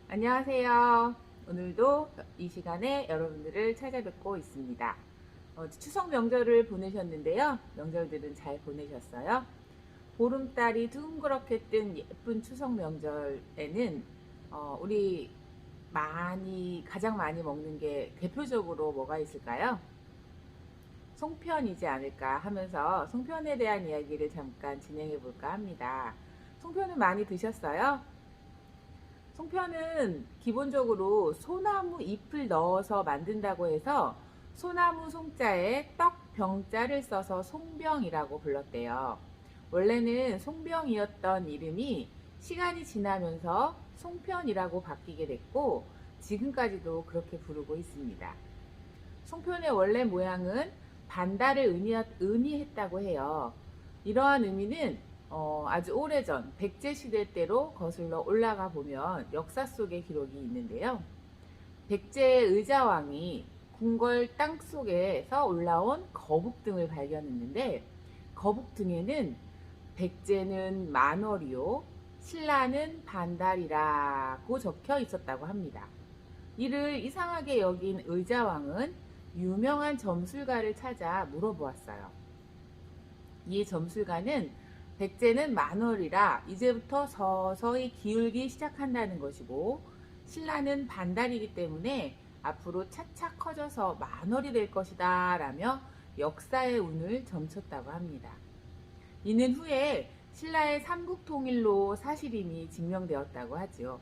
안녕하세요. 오늘도 이 시간에 여러분들을 찾아뵙고 있습니다. 추석 명절을 보내셨는데요. 명절들은 잘 보내셨어요? 보름달이 둥그렇게 뜬 예쁜 추석 명절에는 우리 가장 많이 먹는 게 대표적으로 뭐가 있을까요? 송편이지 않을까 하면서 송편에 대한 이야기를 잠깐 진행해 볼까 합니다. 송편은 많이 드셨어요? 송편은 기본적으로 소나무 잎을 넣어서 만든다고 해서 소나무 송자에 떡 병자를 써서 송병이라고 불렀대요. 원래는 송병이었던 이름이 시간이 지나면서 송편이라고 바뀌게 됐고 지금까지도 그렇게 부르고 있습니다. 송편의 원래 모양은 반달을 의미했다고 해요. 이러한 의미는 아주 오래전 백제시대 때로 거슬러 올라가 보면 역사 속의 기록이 있는데요. 백제 의자왕이 궁궐 땅속에서 올라온 거북등을 발견했는데 거북등에는 백제는 만월이요 신라는 반달이라고 적혀 있었다고 합니다. 이를 이상하게 여긴 의자왕은 유명한 점술가를 찾아 물어보았어요. 이 점술가는 백제는 만월이라 이제부터 서서히 기울기 시작한다는 것이고 신라는 반달이기 때문에 앞으로 차차 커져서 만월이 될 것이다 라며 역사의 운을 점쳤다고 합니다. 이는 후에 신라의 삼국통일로 사실임이 증명되었다고 하지요.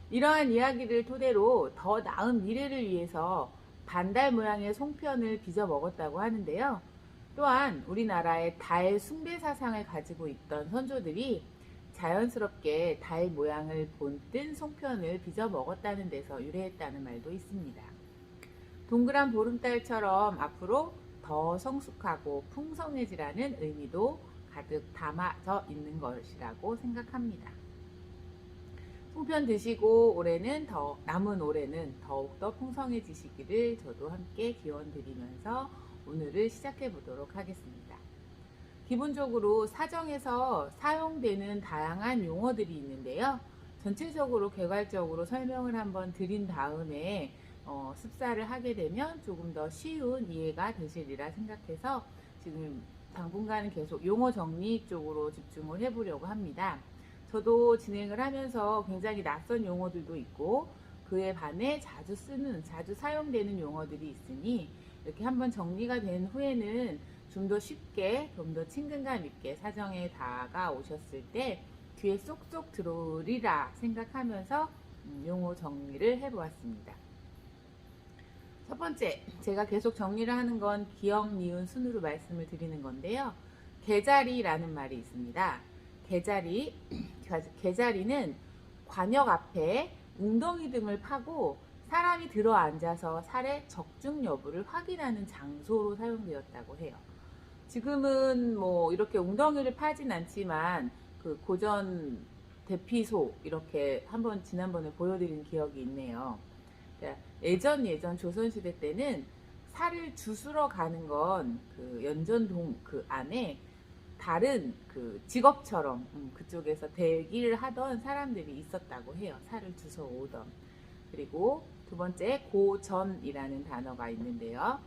이러한 이야기를 토대로 더 나은 미래를 위해서 반달 모양의 송편을 빚어 먹었다고 하는데요. 또한 우리나라의 달 숭배 사상을 가지고 있던 선조들이 자연스럽게 달 모양을 본뜬 송편을 빚어 먹었다는 데서 유래했다는 말도 있습니다. 동그란 보름달처럼 앞으로 더 성숙하고 풍성해지라는 의미도 가득 담아져 있는 것이라고 생각합니다. 송편 드시고 남은 올해는 더욱더 풍성해지시기를 저도 함께 기원 드리면서 오늘을 시작해 보도록 하겠습니다. 기본적으로 사정에서 사용되는 다양한 용어들이 있는데요. 전체적으로 개괄적으로 설명을 한번 드린 다음에 습사를 하게 되면 조금 더 쉬운 이해가 되시리라 생각해서 지금 당분간은 계속 용어 정리 쪽으로 집중을 해보려고 합니다. 저도 진행을 하면서 굉장히 낯선 용어들도 있고 그에 반해 자주 사용되는 용어들이 있으니 이렇게 한번 정리가 된 후에는 좀 더 쉽게, 좀 더 친근감 있게 사정에 다가오셨을 때 귀에 쏙쏙 들어오리라 생각하면서 용어 정리를 해보았습니다. 첫 번째, 제가 계속 정리를 하는 건 기역, 니은, 순으로 말씀을 드리는 건데요. 개자리라는 말이 있습니다. 개자리는 관역 앞에 웅덩이 등을 파고 사람이 들어 앉아서 살의 적중 여부를 확인하는 장소로 사용되었다고 해요. 지금은 뭐 이렇게 웅덩이를 파진 않지만 그 고전 대피소 이렇게 지난번에 보여드린 기억이 있네요. 그러니까 예전 조선시대 때는 살을 주스러 가는 건 그 연전동 그 안에 다른 그 직업처럼 그쪽에서 대기를 하던 사람들이 있었다고 해요. 살을 주워 오던. 그리고 두 번째 고전이라는 단어가 있는데요.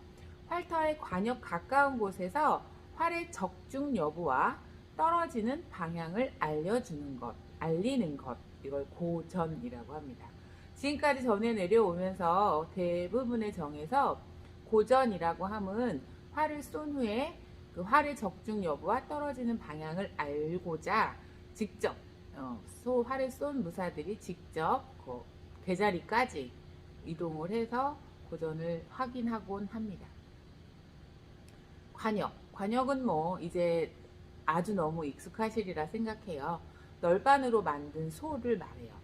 활터의 관역 가까운 곳에서 활의 적중 여부와 떨어지는 방향을 알리는 것, 이걸 고전이라고 합니다. 지금까지 전해 내려오면서 대부분의 정에서 고전이라고 함은 활을 쏜 후에 그 활의 적중 여부와 떨어지는 방향을 알고자 직접 활을 쏜 무사들이 직접 그 개자리까지 이동을 해서 고전을 확인하곤 합니다. 관역은 뭐 이제 아주 너무 익숙하시리라 생각해요. 널반으로 만든 소를 말해요.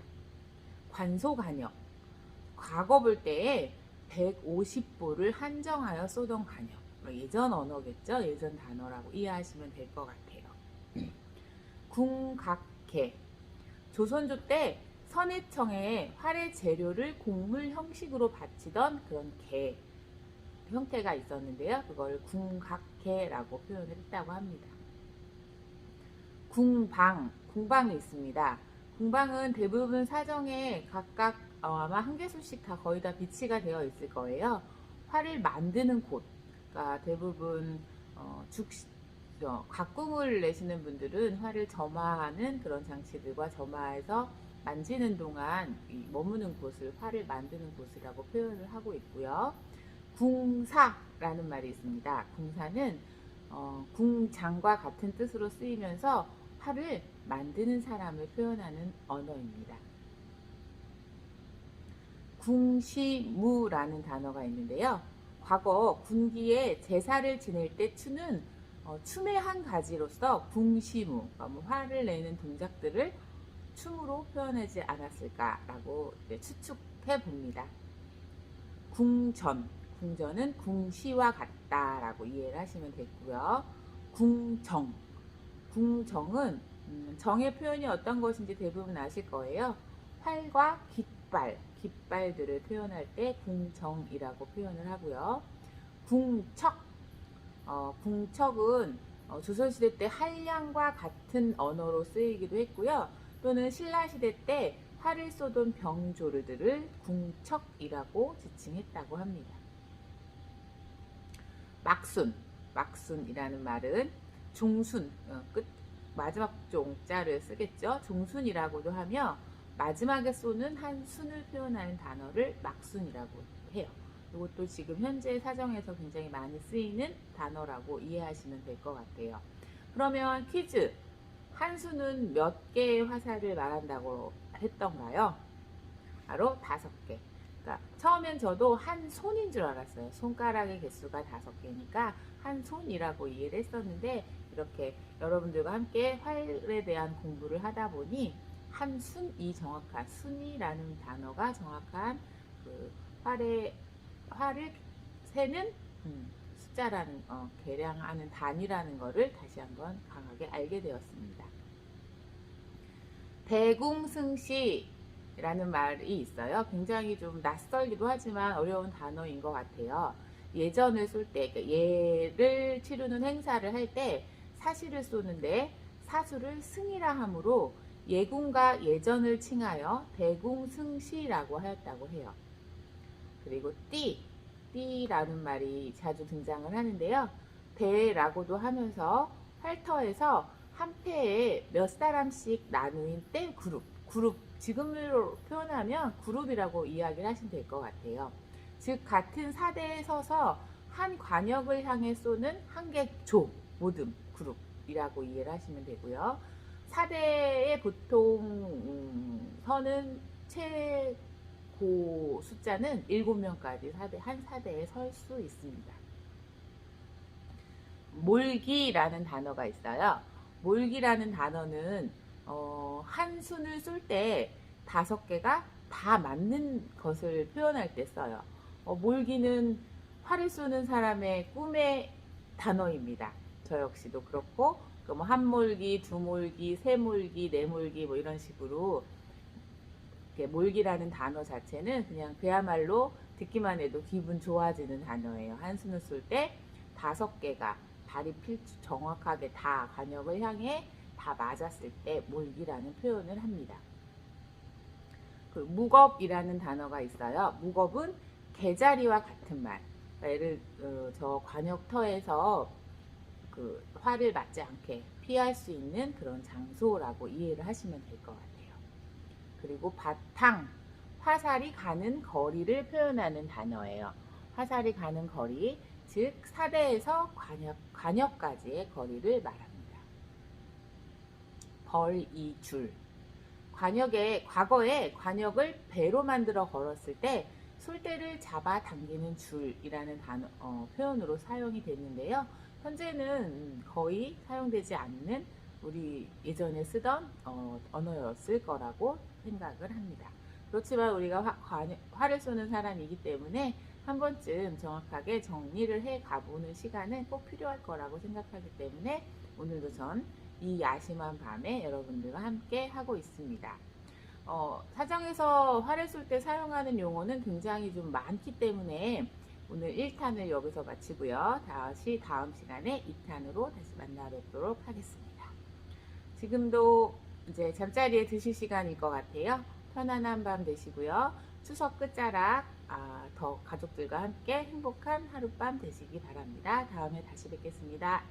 관소관역. 과거 볼 때에 150보를 한정하여 쏘던 관역. 예전 언어겠죠? 예전 단어라고 이해하시면 될 것 같아요. 궁각개. 조선조 때 선해청에 활의 재료를 곡물 형식으로 바치던 그런 개 형태가 있었는데요. 그걸 궁각개라고 표현을 했다고 합니다. 궁방이 있습니다. 궁방은 대부분 사정에 각각 아마 한 개소씩 다 거의 다 비치가 되어 있을 거예요. 활을 만드는 곳, 그러니까 대부분 각궁을 내시는 분들은 활을 점화하는 그런 장치들과 점화해서 만지는 동안 머무는 곳을 활을 만드는 곳이라고 표현을 하고 있고요. 궁사라는 말이 있습니다. 궁사는 궁장과 같은 뜻으로 쓰이면서 활을 만드는 사람을 표현하는 언어입니다. 궁시무라는 단어가 있는데요. 과거 군기에 제사를 지낼 때 추는 춤의 한 가지로서 궁시무, 그러니까 뭐 화를 내는 동작들을 춤으로 표현하지 않았을까라고 추측해 봅니다. 궁전, 궁전은 궁시와 같다라고 이해를 하시면 되고요. 궁정, 궁정은 정의 표현이 어떤 것인지 대부분 아실 거예요. 활과 깃발들을 표현할 때 궁정이라고 표현을 하고요. 궁척, 궁척은 조선시대 때 한량과 같은 언어로 쓰이기도 했고요. 또는 신라시대 때 활을 쏘던 병조르들을 궁척이라고 지칭했다고 합니다. 막순이라는 말은 중순, 마지막 종자를 쓰겠죠. 중순이라고도 하며 마지막에 쏘는 한 순을 표현하는 단어를 막순이라고 해요. 이것도 지금 현재 사정에서 굉장히 많이 쓰이는 단어라고 이해하시면 될 것 같아요. 그러면 퀴즈. 한 수는 몇 개의 화살을 말한다고 했던가요? 바로 5개. 그러니까 처음엔 저도 한 손인 줄 알았어요. 손가락의 개수가 5개니까 한 손이라고 이해를 했었는데 이렇게 여러분들과 함께 활에 대한 공부를 하다 보니 한 순이 정확한 순이라는 단어가 정확한 그 활을 세는 숫자라는 계량하는 단위라는 것을 다시 한번 강하게 알게 되었습니다. 대궁승시라는 말이 있어요. 굉장히 좀 낯설기도 하지만 어려운 단어인 것 같아요. 예전을 쏠 때, 예를 치르는 행사를 할 때 사시를 쏘는데 사수를 승이라 하므로 예궁과 예전을 칭하여 대궁승시라고 하였다고 해요. 그리고 띠라는 말이 자주 등장을 하는데요. 대라고도 하면서 활터에서 한 패에 몇 사람씩 나누인 때 그룹, 지금으로 표현하면 그룹이라고 이야기를 하시면 될 것 같아요. 즉 같은 사대에 서서 한 관역을 향해 쏘는 한 개 조, 모듬, 그룹이라고 이해를 하시면 되고요. 사대에 보통 서는 최고 숫자는 7명까지 한 사대에 설 수 있습니다. 몰기라는 단어가 있어요. 몰기라는 단어는 한 순을 쏠 때 5개가 다 맞는 것을 표현할 때 써요. 몰기는 활을 쏘는 사람의 꿈의 단어입니다. 저 역시도 그렇고 뭐 한 몰기, 두 몰기, 세 몰기, 네 몰기 뭐 이런 식으로 몰기라는 단어 자체는 그냥 그야말로 듣기만 해도 기분 좋아지는 단어예요. 한 순을 쏠 때 5개가 발이 필주 정확하게 다 관역을 향해 다 맞았을 때 몰기라는 표현을 합니다. 그 무겁이라는 단어가 있어요. 무겁은 개자리와 같은 말. 그러니까 예를 저 관역터에서 그 활을 맞지 않게 피할 수 있는 그런 장소라고 이해를 하시면 될 것 같아요. 그리고 바탕, 화살이 가는 거리를 표현하는 단어예요. 화살이 가는 거리, 즉 사대에서 관역까지의 거리를 말합니다. 벌이줄, 과거에 관역을 배로 만들어 걸었을 때 솔대를 잡아 당기는 줄이라는 표현으로 사용이 됐는데요. 현재는 거의 사용되지 않는 우리 예전에 쓰던 언어였을 거라고 생각을 합니다. 그렇지만 우리가 활을 쏘는 사람이기 때문에 한 번쯤 정확하게 정리를 해 가보는 시간은 꼭 필요할 거라고 생각하기 때문에 오늘도 전 이 야심한 밤에 여러분들과 함께 하고 있습니다. 사정에서 활을 쏠 때 사용하는 용어는 굉장히 좀 많기 때문에 오늘 1탄을 여기서 마치고요. 다시 다음 시간에 2탄으로 다시 만나 뵙도록 하겠습니다. 지금도 이제 잠자리에 드실 시간일 것 같아요. 편안한 밤 되시고요. 추석 끝자락 더 가족들과 함께 행복한 하룻밤 되시기 바랍니다. 다음에 다시 뵙겠습니다.